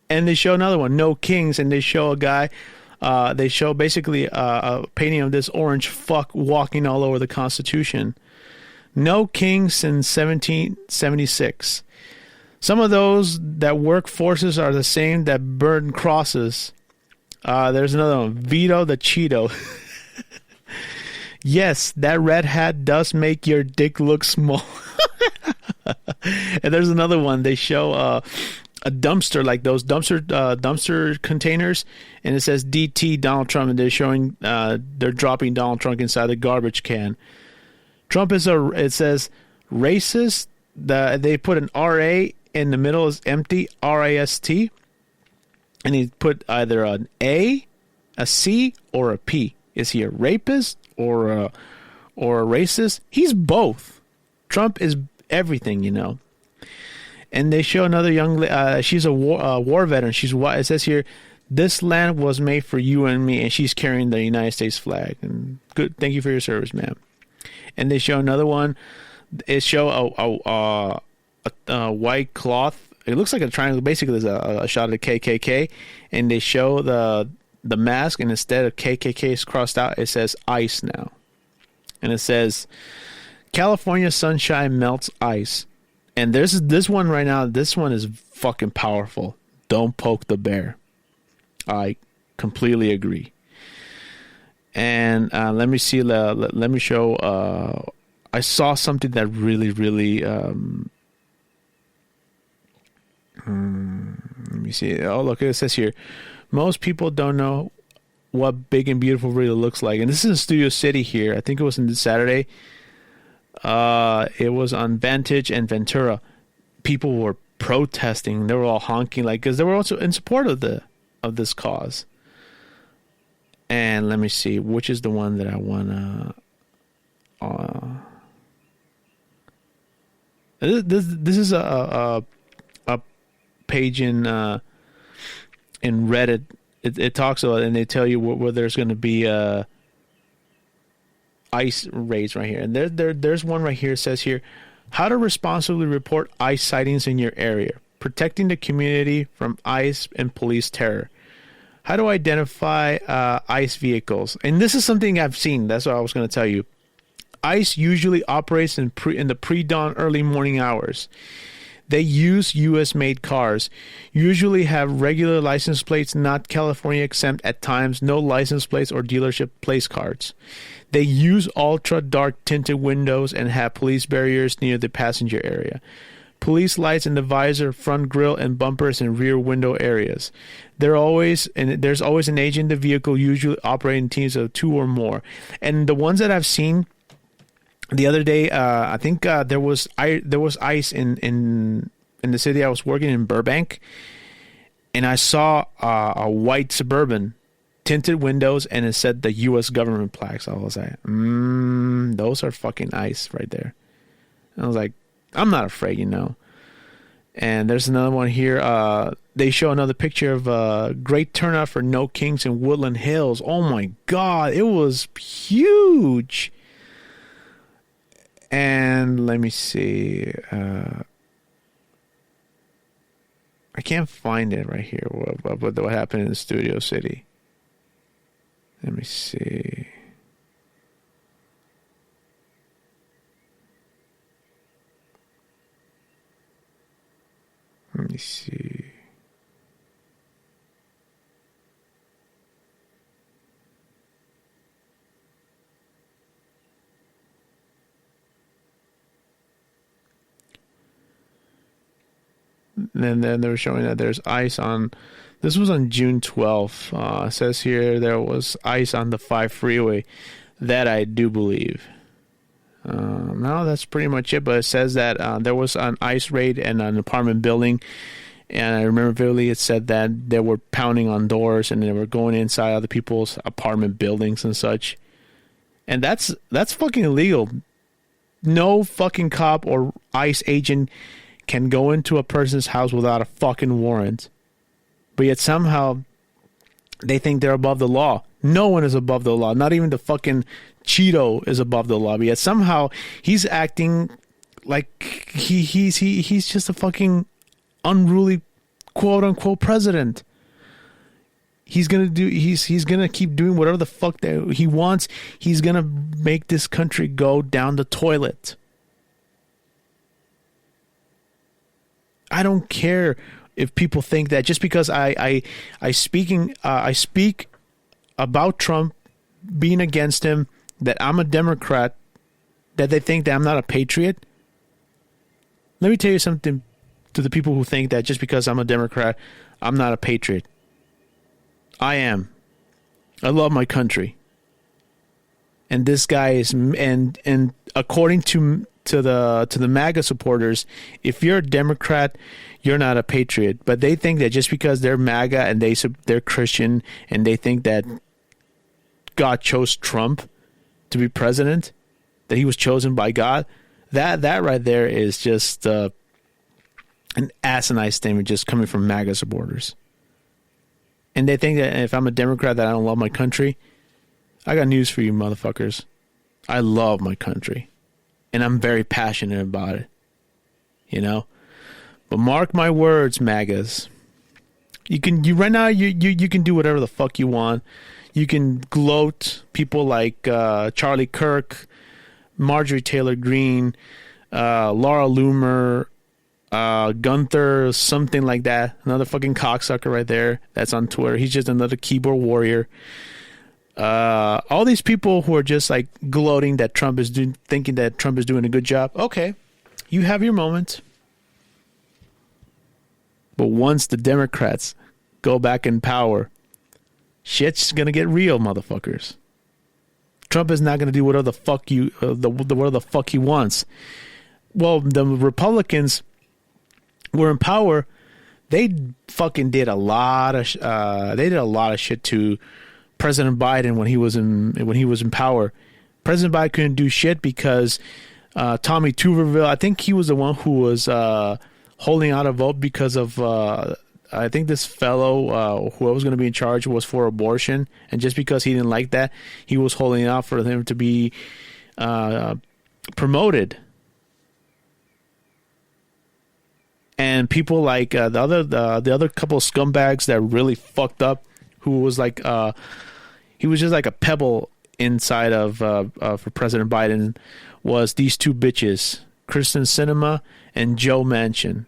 And they show another one, No Kings, and they show a guy, they show basically a painting of this orange fuck walking all over the Constitution. No Kings since 1776. Some of those that work forces are the same that burn crosses. There's another one. Vito the Cheeto. Yes, that red hat does make your dick look small. And there's another one. They show a dumpster, like those dumpster containers, and it says DT Donald Trump, and they're showing they're dropping Donald Trump inside the garbage can. Trump is it says racist. They put an RA in the middle is empty, RAST, and he put either an A, a C, or a P. Is he a rapist or a racist? He's both. Trump is everything, you know. And they show another young she's a war veteran. It says here, this land was made for you and me, and she's carrying the United States flag. And good, thank you for your service, ma'am. And they show another one. It show a white cloth. It looks like a triangle. Basically, there's a shot of the KKK, and they show the mask, and instead of KKK is crossed out, it says ICE now. And it says, California sunshine melts ice. And there's this one right now. This one is fucking powerful. Don't poke the bear. I completely agree. And let me see. Let me show. I saw something that really, really. Let me see. Oh, look, it says here. Most people don't know what Big and Beautiful really looks like. And this is in Studio City here. I think it was on Saturday. It was on Vantage and Ventura. People were protesting. They were all honking, like, because they were also in support of this cause. And let me see, which is the one that I want to. This is a page in Reddit. It talks about, and they tell you where there's going to be ICE raids right here. And there's one right here. It says here, how to responsibly report ICE sightings in your area, protecting the community from ICE and police terror. How to identify ICE vehicles. And this is something I've seen. That's what I was going to tell you. ICE usually operates in the pre-dawn early morning hours. They use U.S.-made cars, usually have regular license plates, not California exempt at times, no license plates or dealership place cards. They use ultra-dark tinted windows and have police barriers near the passenger area. Police lights in the visor, front grille, and bumpers and rear window areas. There's always an agent in the vehicle, usually operating teams of 2 or more. And the ones that I've seen the other day, I think there was ICE in the city I was working in, Burbank, and I saw a white Suburban, tinted windows, and it said the U.S. government plaques. I was like, those are fucking ICE right there. And I was like, I'm not afraid, you know. And there's another one here. They show another picture of great turnout for No Kings in Woodland Hills. Oh my God, it was huge. And let me see. I can't find it right here. What happened in Studio City? Let me see. Let me see. And then they were showing that there's ICE on. This was on June 12th. It says here there was ICE on the 5 freeway. That I do believe. No, that's pretty much it. But it says that there was an ICE raid in an apartment building. And I remember vividly it said that they were pounding on doors and they were going inside other people's apartment buildings and such. And that's fucking illegal. No fucking cop or ICE agent can go into a person's house without a fucking warrant. But yet somehow they think they're above the law. No one is above the law. Not even the fucking Cheeto is above the law. But yet somehow he's acting like he's just a fucking unruly quote unquote president. He's gonna keep doing whatever the fuck that he wants. He's gonna make this country go down the toilet. I don't care if people think that just because I speak about Trump, being against him, that I'm a Democrat, that they think that I'm not a patriot. Let me tell you something to the people who think that just because I'm a Democrat, I'm not a patriot. I am. I love my country. And this guy is, and according to the MAGA supporters, if you're a Democrat, you're not a patriot. But they think that just because they're MAGA and they're Christian and they think that God chose Trump to be president, that he was chosen by God, that right there is just an asinine statement just coming from MAGA supporters. And they think that if I'm a Democrat that I don't love my country. I got news for you motherfuckers. I love my country. And I'm very passionate about it. You know? But mark my words, MAGAs. You can do whatever the fuck you want. You can gloat people like Charlie Kirk, Marjorie Taylor Greene, Laura Loomer, Gunther, something like that. Another fucking cocksucker right there. That's on Twitter. He's just another keyboard warrior. All these people who are just like gloating that Trump is thinking that Trump is doing a good job. Okay, you have your moment. But once the Democrats go back in power, shit's gonna get real, motherfuckers. Trump is not gonna do whatever the fuck whatever the fuck he wants. Well, the Republicans were in power. They fucking did a lot of shit to President Biden when he was in power. President Biden couldn't do shit because Tommy Tuberville, I think he was the one who was holding out a vote because of I think this fellow who was going to be in charge was for abortion, and just because he didn't like that, he was holding out for him to be promoted. And people like the other couple of scumbags that really fucked up, who was like he was just like a pebble inside of for President Biden, was these two bitches, Kristen Sinema and Joe Manchin.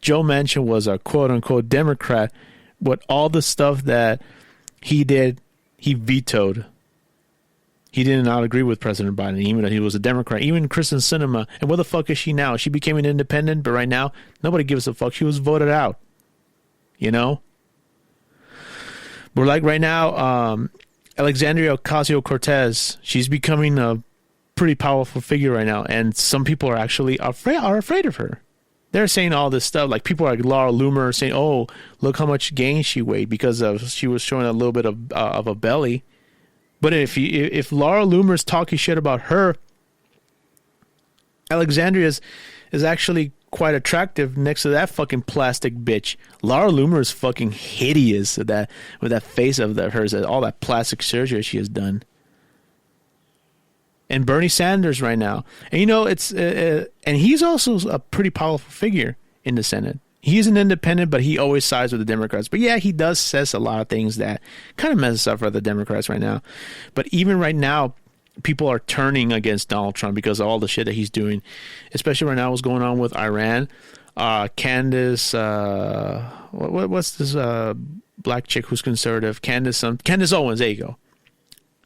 Joe Manchin was a quote-unquote Democrat, but all the stuff that he did, he vetoed. He did not agree with President Biden, even though he was a Democrat. Even Kristen Sinema, and where the fuck is she now? She became an independent, but right now, nobody gives a fuck. She was voted out. You know? But like right now, Alexandria Ocasio-Cortez, she's becoming a pretty powerful figure right now, and some people are actually afraid of her. They're saying all this stuff, like people like Laura Loomer saying, "Oh, look how much gain she weighed because she was showing a little bit of a belly." But if Laura Loomer's talking shit about her, Alexandria is actually quite attractive next to that fucking plastic bitch. Laura Loomer is fucking hideous with that face of hers, all that plastic surgery she has done. And Bernie Sanders right now, and you know and he's also a pretty powerful figure in the Senate. He's an independent, but he always sides with the Democrats. But yeah, he does says a lot of things that kind of messes up for the Democrats right now. But even right now, people are turning against Donald Trump because of all the shit that he's doing, especially right now what's going on with Iran. Candace, what's this black chick who's conservative? Candace Owens, there you go.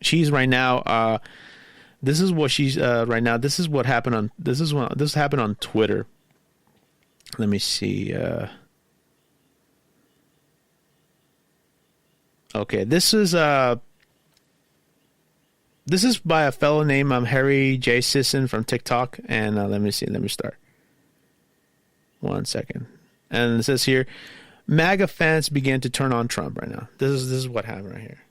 She's right now, this is what she's, right now, this is what happened on, this happened on Twitter. Let me see. Okay, this is by a fellow named Harry J. Sisson from TikTok, and let me see. Let me start. 1 second, and it says here, MAGA fans began to turn on Trump right now. This is what happened right here.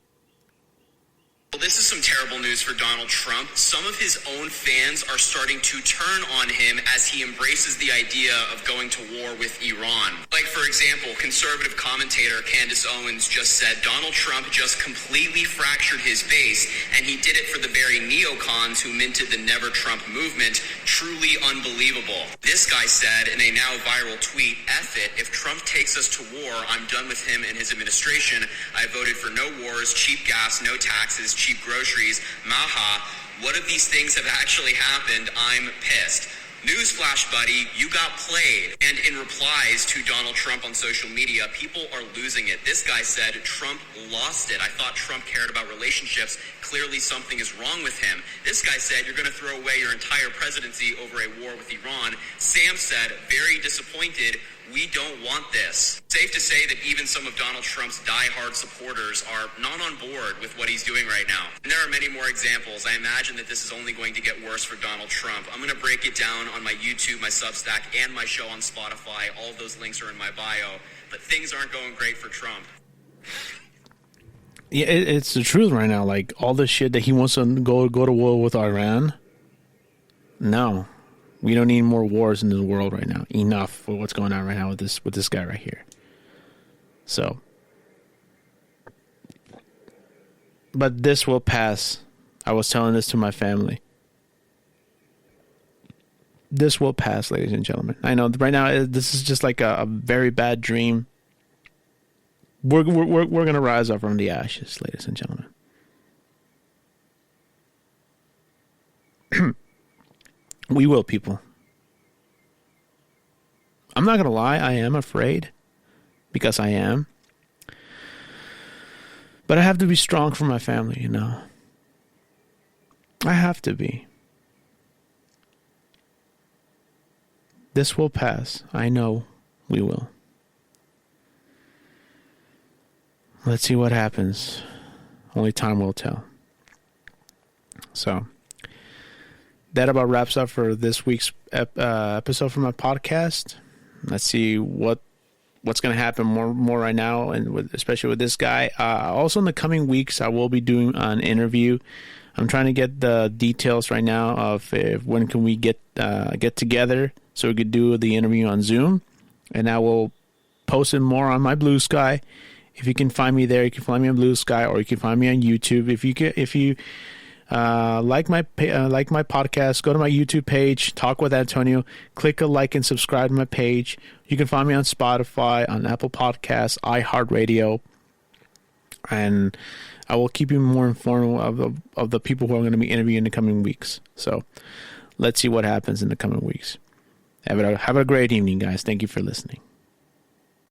Well, this is some terrible news for Donald Trump. Some of his own fans are starting to turn on him as he embraces the idea of going to war with Iran. Like, for example, conservative commentator Candace Owens just said Donald Trump just completely fractured his base, and he did it for the very neocons who minted the Never Trump movement. Truly unbelievable. This guy said in a now viral tweet, "F it, if Trump takes us to war, I'm done with him and his administration. I voted for no wars, cheap gas, no taxes, cheap groceries, maha. What if these things have actually happened? I'm pissed." Newsflash, buddy, you got played. And in replies to Donald Trump on social media, people are losing it. This guy said Trump lost it. I thought Trump cared about relationships. Clearly something is wrong with him. This guy said you're going to throw away your entire presidency over a war with Iran. Sam said, very disappointed. We don't want this. Safe to say that even some of Donald Trump's diehard supporters are not on board with what he's doing right now. And there are many more examples. I imagine that this is only going to get worse for Donald Trump. I'm going to break it down on my YouTube, my Substack, and my show on Spotify. All of those links are in my bio. But things aren't going great for Trump. Yeah, it's the truth right now. Like, all the shit that he wants to go to war with Iran. No. We don't need more wars in the world right now. Enough for what's going on right now with this guy right here. So, but this will pass. I was telling this to my family. This will pass, ladies and gentlemen. I know right now this is just like a very bad dream. We're gonna rise up from the ashes, ladies and gentlemen. We will, people. I'm not going to lie. I am afraid. Because I am. But I have to be strong for my family, you know. I have to be. This will pass. I know we will. Let's see what happens. Only time will tell. So, that about wraps up for this week's episode for my podcast. Let's see what's going to happen more right now, and especially with this guy. Also, in the coming weeks, I will be doing an interview. I'm trying to get the details right now of when can we get together so we could do the interview on Zoom, and I will post it more on my Blue Sky. If you can find me there, you can find me on Blue Sky, or you can find me on YouTube. If you like my podcast, go to my YouTube page, Talk with Antonio, click a like and subscribe to my page. You can find me on Spotify, on Apple Podcasts, iHeartRadio, and I will keep you more informed of the people who I'm going to be interviewing in the coming weeks. So let's see what happens in the coming weeks. Have a great evening, guys. Thank you for listening.